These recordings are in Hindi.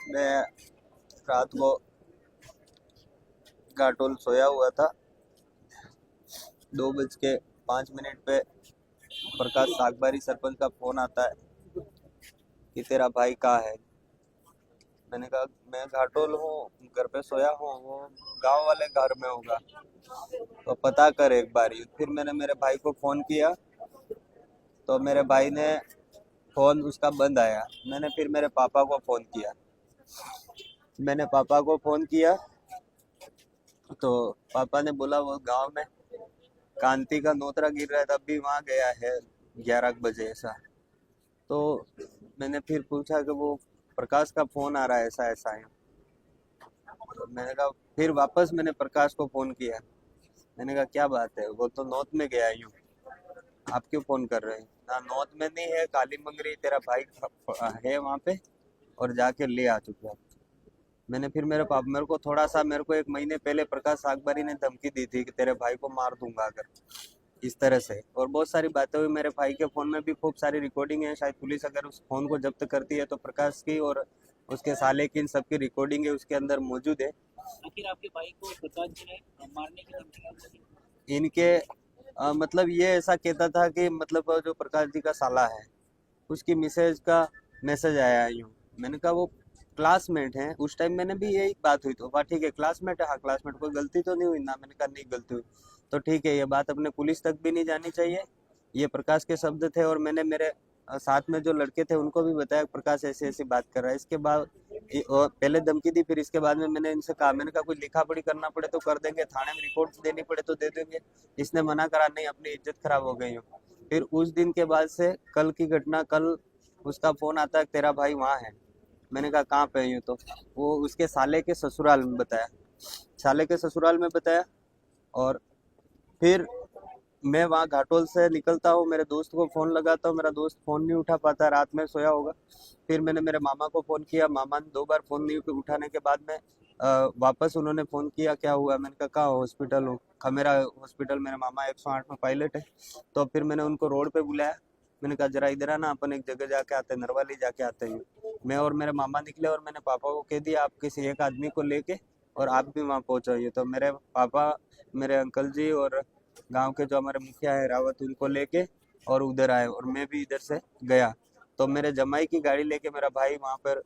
मैं रात को घाटोल सोया हुआ था। 2:05 पे प्रकाश सागबारी सरपंच का फोन आता है कि तेरा भाई कहाँ है। मैंने कहा मैं घाटोल हूँ, घर पे सोया हूँ, वो गांव वाले घर में होगा, तो पता कर एक बार ही। फिर मैंने मेरे भाई को फोन किया तो मेरे भाई ने फोन उसका बंद आया। मैंने फिर मेरे पापा को फोन किया। मैंने पापा को फोन किया तो पापा ने बोला वो गांव में कांति का नोतरा गिर रहा है, तब भी वहाँ गया है 11 बजे ऐसा। तो मैंने फिर पूछा कि वो प्रकाश का फोन आ रहा है ऐसा ऐसा है। तो मैंने कहा, फिर वापस मैंने प्रकाश को फोन किया। मैंने कहा क्या बात है, वो तो नौत में गया यूं, आप क्यों फोन कर रहे हैं? ना नौत में नहीं है, काली मंगरी तेरा भाई है वहाँ पे और जाके ले आ चुका है। मैंने फिर मेरे को थोड़ा सा, मेरे को 1 महीने पहले प्रकाश सागबारी ने धमकी दी थी कि तेरे भाई को मार दूंगा अगर, इस तरह से। और बहुत सारी बातें हुई। मेरे भाई के फ़ोन में भी खूब सारी रिकॉर्डिंग है। शायद पुलिस अगर उस फ़ोन को जब्त करती है तो प्रकाश की और उसके साले की इन सबकी रिकॉर्डिंग है उसके अंदर मौजूद है। आखिर आपके भाई को प्रकाश जी ने मारने की धमकी क्यों दी? इनके मतलब ये ऐसा कहता था कि मतलब जो प्रकाश जी का साला है उसकी मिसेज का मैसेज आया यूँ। मैंने कहा वो क्लासमेट हैं, उस टाइम मैंने भी यही बात हुई तो बात ठीक है क्लासमेट है, हाँ क्लासमेट, कोई गलती तो नहीं हुई ना। मैंने कहा नहीं गलती हुई तो ठीक है, ये बात अपने पुलिस तक भी नहीं जानी चाहिए। ये प्रकाश के शब्द थे और मैंने मेरे साथ में जो लड़के थे उनको भी बताया प्रकाश ऐसी ऐसी बात कर रहा है। इसके बाद और पहले धमकी दी, फिर इसके बाद में मैंने इनसे कहा, मैंने कहा कुछ लिखा पढ़ी करना पड़े तो कर देंगे, थाने में रिपोर्ट देनी पड़े तो दे देंगे। इसने मना करा, नहीं अपनी इज्जत खराब हो गई हो। फिर उस दिन के बाद से कल की घटना, कल उसका फोन आता है तेरा भाई वहाँ है। मैंने कहा कहाँ पे यूँ, तो वो उसके साले के ससुराल में बताया, साले के ससुराल में बताया। और फिर मैं वहाँ घाटोल से निकलता हूँ, मेरे दोस्त को फ़ोन लगाता हूँ, मेरा दोस्त फ़ोन नहीं उठा पाता, रात में सोया होगा। फिर मैंने मेरे मामा को फ़ोन किया, मामा ने 2 बार फ़ोन नहीं उठाने के बाद में वापस उन्होंने फ़ोन किया क्या हुआ। मैंने कहा कहाँ हॉस्पिटल हूँ, खमेरा हॉस्पिटल, मेरा मामा 108 में पायलट है। तो फिर मैंने उनको रोड पे बुलाया। मैंने कहा जरा इधर आना, अपन एक जगह जाके आते हैं, नरवाली जाके आते हैं। मैं और मेरे मामा निकले और मैंने पापा को कह दिया आप किसी एक आदमी को लेके और आप भी वहाँ पहुँचाइए। तो मेरे पापा, मेरे अंकल जी और गांव के जो हमारे मुखिया है रावत, उनको लेके और उधर आए और मैं भी इधर से गया। तो मेरे जमाई की गाड़ी लेके मेरा भाई वहाँ पर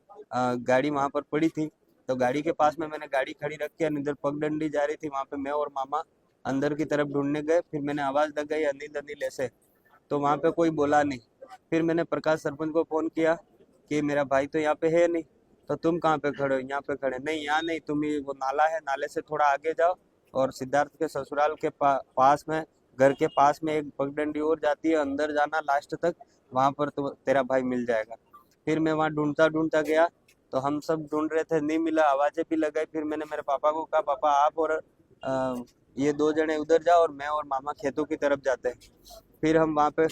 गाड़ी वहाँ पर पड़ी थी, तो गाड़ी के पास में मैंने गाड़ी खड़ी रख के इधर पगडंडी जा रही थी, वहाँ पे मैं और मामा अंदर की तरफ ढूंढने गए। फिर मैंने आवाज़ लगाई अनिल अनिल ऐसे, तो वहाँ पे कोई बोला नहीं। फिर मैंने प्रकाश सरपंच को फ़ोन किया कि मेरा भाई तो यहाँ पे है नहीं, तो तुम कहाँ पे खड़े हो? यहाँ पे खड़े, नहीं यहाँ नहीं, तुम ही वो नाला है, नाले से थोड़ा आगे जाओ और सिद्धार्थ के ससुराल के पास में, घर के पास में एक पगडंडी और जाती है, अंदर जाना लास्ट तक, वहां पर तो तेरा भाई मिल जाएगा। फिर मैं वहां ढूंढता ढूंढता गया, तो हम सब ढूंढ रहे थे, नहीं मिला, आवाजें भी लगाई। फिर मैंने मेरे पापा को कहा पापा आप और ये 2 जने उधर जाओ और मैं और मामा खेतों की तरफ जाते हैं। फिर हम वहाँ पे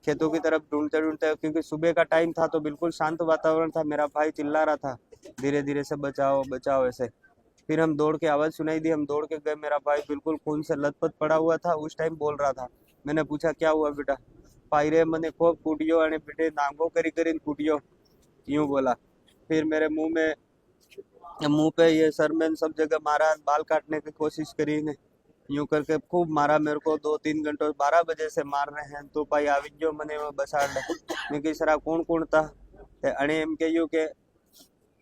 खेतों की तरफ ढूंढते ढूंढते, क्योंकि सुबह का टाइम था तो बिल्कुल शांत वातावरण था, मेरा भाई चिल्ला रहा था धीरे धीरे से बचाओ बचाओ ऐसे। फिर हम दौड़ के, आवाज़ सुनाई दी, हम दौड़ के गए। मेरा भाई बिल्कुल खून से लथपथ पड़ा हुआ था, उस टाइम बोल रहा था। मैंने पूछा क्या हुआ बेटा? पायरे मने खूब कूटियो अने बेटे नांगो करी करीन कूटियो, यूं बोला। फिर मेरे मुंह पे, ये सर में सब जगह मारा, बाल काटने की कोशिश करी ने, यूं करके खूब मारा मेरे को। 2-3 घंटे, 12 बजे से मार रहे हैं। तो भाई આવી ગયો મને બસાડ ले। मैं कि सरा कौन कौन था ते अणे एम कह्યું કે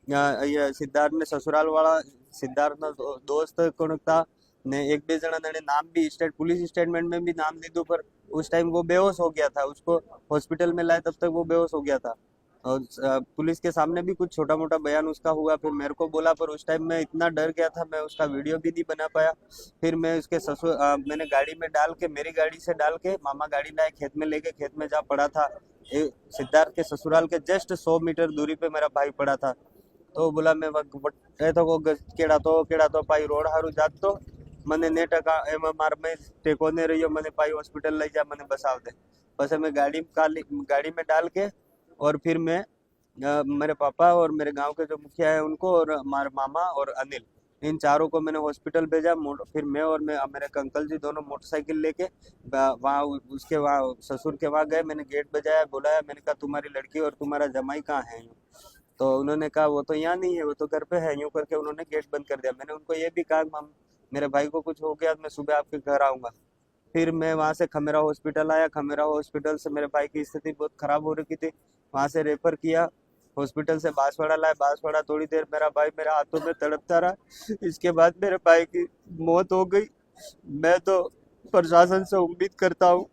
ये सिद्धार्थ ने ससुराल वाला, सिद्धार्थ ना दोस्त कोण था ने, एक बे जना ने नाम भी स्टेट पुलिस स्टेटमेंट में भी नाम दीधું, पर उस टाइम वो बेहोश हो गया था, उसको हॉस्पिटल में लाए तब तक वो बेहोश हो गया था। और पुलिस के सामने भी कुछ छोटा मोटा बयान उसका हुआ, फिर मेरे को बोला, पर उस टाइम मैं इतना डर गया था, मैं उसका वीडियो भी नहीं बना पाया। फिर मैं उसके मैंने गाड़ी में डाल के, मेरी गाड़ी से डाल के मामा गाड़ी लाए, खेत में लेके, खेत में जा पड़ा था। सिद्धार्थ के ससुराल के जस्ट 100 मीटर दूरी पे मेरा भाई पड़ा था। तो बोला मैं केड़ा तो पाई रोड हारू जात तो મને ને ટકા એમાં માર મેં ટેકો ને રહ્યો, મને पाई हॉस्पिटल લઈ जा, મને बसाव दे। बस मैं गाड़ी में डाल के और फिर मैं मेरे पापा और मेरे गांव के जो मुखिया है उनको और हमारे मामा और अनिल, इन चारों को मैंने हॉस्पिटल भेजा। फिर मैं और मेरे अंकल जी दोनों मोटरसाइकिल लेके वहाँ उसके वहाँ ससुर के वहाँ गए। मैंने गेट बजाया, बुलाया, मैंने कहा तुम्हारी लड़की और तुम्हारा जमाई कहाँ है? तो उन्होंने कहा वो तो यहाँ नहीं है, वो तो घर पे है, यूं करके उन्होंने गेट बंद कर दिया। मैंने उनको ये भी कहा कि मेरे भाई को कुछ हो गया तो मैं सुबह आपके घर आऊँगा। फिर मैं वहाँ से खमेरा हॉस्पिटल आया। खमेरा हॉस्पिटल से मेरे भाई की स्थिति बहुत खराब हो रखी थी, वहाँ से रेफर किया। हॉस्पिटल से बांसवाड़ा लाए। बांसवाड़ा थोड़ी देर मेरा भाई मेरे हाथों में तड़पता रहा। इसके बाद मेरे भाई की मौत हो गई। मैं तो प्रशासन से उम्मीद करता हूँ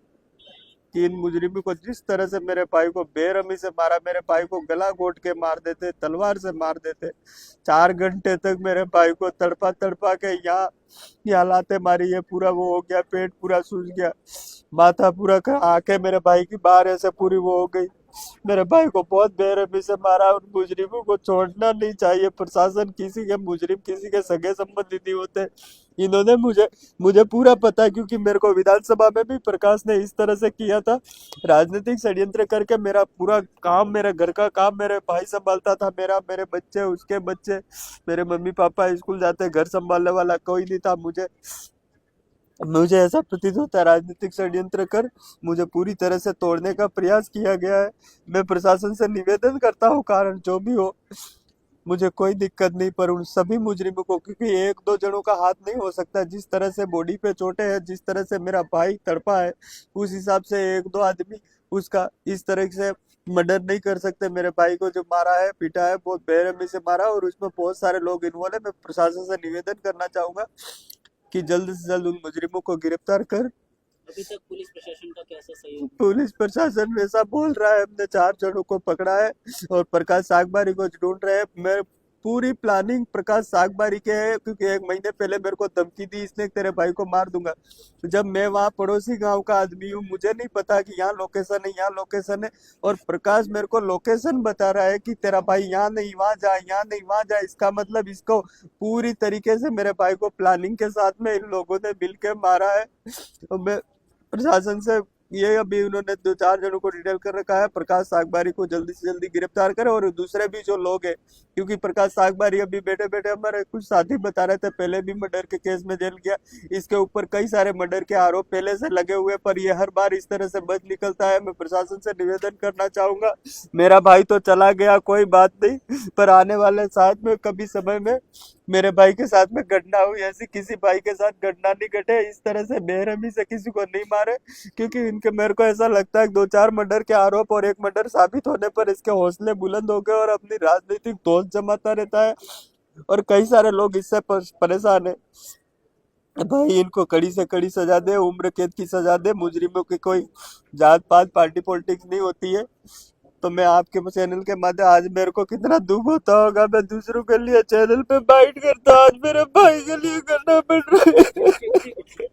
कि इन मुजरिमों को जिस तरह से मेरे भाई को बेरहमी से मारा, मेरे भाई को गला घोट के मार देते, तलवार से मार देते। 4 घंटे तक मेरे भाई को तड़पा तड़पा के यहाँ लाते मारी है। पूरा वो हो गया, पेट पूरा सूज गया, माथा पूरा आंखें मेरे भाई की बाहर ऐसे पूरी वो हो गई। मेरे भाई को बहुत बेरहमी से मारा। उन मुजरिमों को छोड़ना नहीं चाहिए। प्रशासन किसी के मुजरिम किसी के सगे संबंधी नहीं होते। इन्होंने मुझे मुझे पूरा पता है, क्योंकि मेरे को विधानसभा में भी प्रकाश ने इस तरह से किया था, राजनीतिक षड्यंत्र करके। मेरा पूरा काम, मेरे घर का काम मेरे भाई संभालता था। मेरे बच्चे, उसके बच्चे, मेरे मम्मी पापा स्कूल जाते, घर संभालने वाला कोई नहीं था। मुझे ऐसा प्रतीत होता है राजनीतिक षड्यंत्र कर मुझे पूरी तरह से तोड़ने का प्रयास किया गया है। मैं प्रशासन से निवेदन करता हूँ, कारण जो भी हो मुझे कोई दिक्कत नहीं, पर उन सभी मुजरिमों को, क्योंकि एक दो जनों का हाथ नहीं हो सकता। जिस तरह से बॉडी पे चोटें हैं, जिस तरह से मेरा भाई तड़पा है, उस हिसाब से एक दो आदमी उसका इस तरह से मर्डर नहीं कर सकते। मेरे भाई को जो मारा है, पीटा है, बहुत बेरहमी से मारा, और उसमें बहुत सारे लोग इन्वॉल्व है। मैं प्रशासन से निवेदन करना चाहूंगा कि जल्द से जल्द उन मुजरिमों को गिरफ्तार कर। अभी तक पुलिस प्रशासन का कैसा सहयोग? पुलिस प्रशासन वैसा बोल रहा है, हमने 4 जनों को पकड़ा है और प्रकाश सागबारी को ढूंढ रहे हैं। मैं पूरी प्लानिंग प्रकाश सागबारी के है, क्योंकि 1 महीने पहले मेरे को धमकी दी इसने, तेरे भाई को मार दूंगा। जब मैं वहाँ पड़ोसी गांव का आदमी हूँ, मुझे नहीं पता कि यहाँ लोकेशन है, यहाँ लोकेशन है, और प्रकाश मेरे को लोकेशन बता रहा है कि तेरा भाई यहाँ नहीं वहाँ जा, यहाँ नहीं वहाँ जा। इसका मतलब इसको पूरी तरीके से मेरे भाई को प्लानिंग के साथ में इन लोगों ने मिल के मारा है। और मैं प्रशासन से ये, अभी उन्होंने 2-4 जनों को डिटेल कर रखा है, प्रकाश सागबारी को जल्दी से जल्दी गिरफ्तार करे। और दूसरे भी जो लोग हैं, क्योंकि प्रकाश सागबारी अभी बैठे बैठे हमारे कुछ साथी बता रहे थे, पहले भी मर्डर के केस में जेल गया। इसके ऊपर कई सारे मर्डर के आरोप पहले से लगे हुए, पर ये हर बार इस तरह से बच निकलता है। मैं प्रशासन से निवेदन करना चाहूंगा, मेरा भाई तो चला गया, कोई बात नहीं, पर आने वाले साथ में कभी समय में मेरे भाई के साथ में घटना हुई ऐसी किसी भाई के साथ घटना नहीं घटे। इस तरह से बेरहमी से किसी को नहीं मारे, क्योंकि इनके, मेरे को ऐसा लगता है 2-4 मर्डर के आरोप और 1 मर्डर साबित होने पर इसके हौसले बुलंद हो गए और अपनी राजनीतिक दोस्त जमाता रहता है। और कई सारे लोग इससे परेशान है। भाई इनको कड़ी से कड़ी सजा दे, उम्र कैद की सजा दे। मुजरिमों की कोई जात पात पार्टी पॉलिटिक्स नहीं होती है। तो मैं आपके चैनल के माध्यम, आज मेरे को कितना दुख होता होगा, मैं दूसरों के लिए चैनल पे बाइट करता, आज मेरे भाई के लिए करना पड़ रहा है।